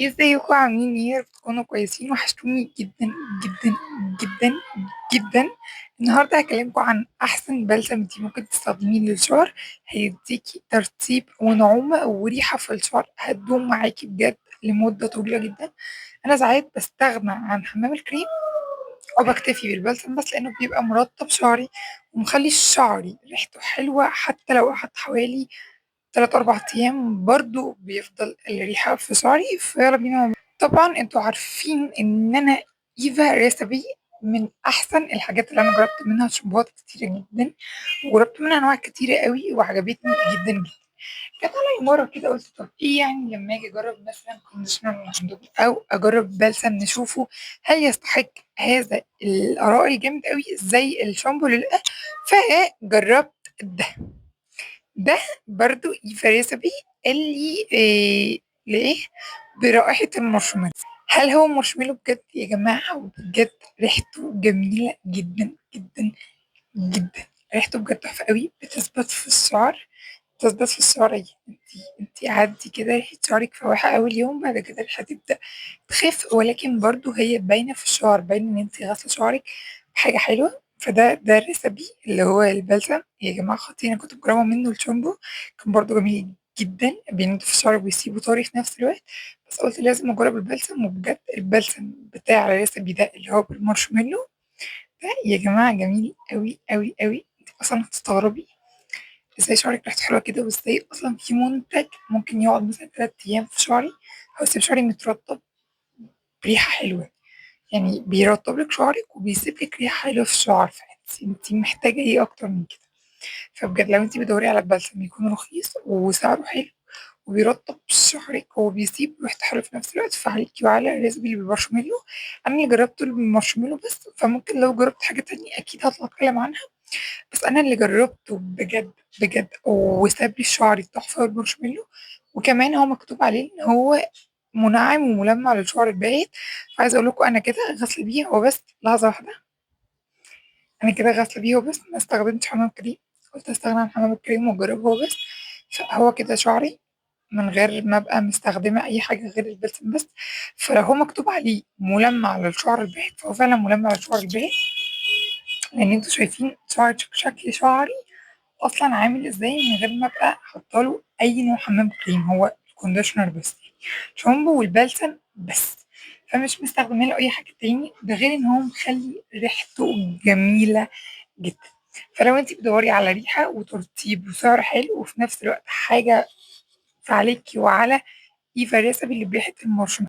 ازيكم عاملين ايه؟ يا رب تكونوا كويسين. وحشتوني جدا جدا جدا جدا. النهارده هكلمكم عن احسن بلسم انتي ممكن تستخدميه للشعر. هيديكي ترطيب ونعومة وريحة في الشعر هتدوم معاكي بجد لمدة طويلة جدا. انا ساعات بستغنى عن حمام الكريم او بكتفي بالبلسم بس، لانه بيبقى مرطب شعري ومخلي شعري ريحته حلوة. حتى لو قعدت حوالي 3 4 أيام برضو بيفضل الريحة في شعري. فيلا بينا. طبعا انتوا عارفين ان انا ايفا ريسبي من احسن الحاجات اللي انا جربت منها شامبوهات كتيرة جدا، وجربت منها انواع كتيرة قوي وعجبتني جدا جدا. جت علي مرة كده قلت طب ايه يعني لما اجي اجرب مثلا كونديشنر من عندكم او اجرب بلسم نشوفه هل يستحق هذا الاراء الجامد قوي زي الشامبو اللي لقى. فجربت ده. ده برضو ايفا ريسبي اللي ليه برائحة المارشميلو. هل هو مارشميلو بجد يا جماعة؟ وبجد ريحته جميلة جدا جدا جدا. ريحته بجد تحفة قوي، بتثبت في الشعر. بتثبت في الشعر ايه؟ انتي عادي كده ريحة شعرك فواحة أول يوم، بعد كده الريحة تبدأ تخف، ولكن برضو هي باينة في الشعر، باينة ان انتي غاسلة شعرك بحاجة حلوة. فده الريسبي اللي هو البلسم يا جماعة خطير. أنا كنت بجربه منه الشامبو، كان برضو جميل جدا، بينضف الشعر وبيسيبه طري في نفس الوقت. بس قلت لازم أجرب البلسم، وبجد البلسم بتاع الريسبي ده اللي هو بالمارشميلو ده يا جماعة جميل قوي قوي قوي. انت أصلا هتستغربي ازاي شعرك ريحته حلوة كده، وازاي أصلا في منتج ممكن يقعد مثلا 3 أيام في شعري أو يسيب شعري مترطب بريحة حلوة. يعني بيرطب لك شعرك وبيسيب لك ريحة حلوة في الشعر. فانت محتاجة ايه أكتر من كده؟ فبجد لو انت بتدوري على بلسم يكون رخيص وسعره حلو وبيرطب شعرك وبيسيب ريحته حلوة في نفس الوقت، فعليكي وعلى الريسبي اللي بالمارشميلو. أنا اللي جربته اللي بالمارشميلو بس، فممكن لو جربت حاجة تانية أكيد هطلع أتكلم عنها. بس انا اللي جربته بجد بجد وساب لي الشعر التحفه والمارشميلو. وكمان هو مكتوب عليه ان هو منعم وملمع للشعر الباهت. فعايزه اقول لكم انا كده غسل بيه هو بس لحظه واحده. انا كده غسل بيه هو بس، ما استخدمتش حمام كريم. قلت استغنى عن حمام الكريم واجربه هو بس. فهو كده شعري من غير ما ابقى مستخدمه اي حاجه غير البلسم بس. فلو هو مكتوب عليه ملمع للشعر الباهت فهو فعلا ملمع للشعر الباهت. لان انتوا شايفين شكل شعري اصلا عامل ازاي من غير ما ابقى حاطاله اي نوع حمام كريم. هو الكونديشنر بس، شامبو والبلسم بس. فمش مستخدمه له اي حاجه تاني، ده غير ان هو مخلي ريحته جميله جدا. فلو انت بتدوري على ريحه وترطيب وسعر حلو وفي نفس الوقت حاجه فعليكي وعلى ايفا ريسبي اللي بريحه المارشميلو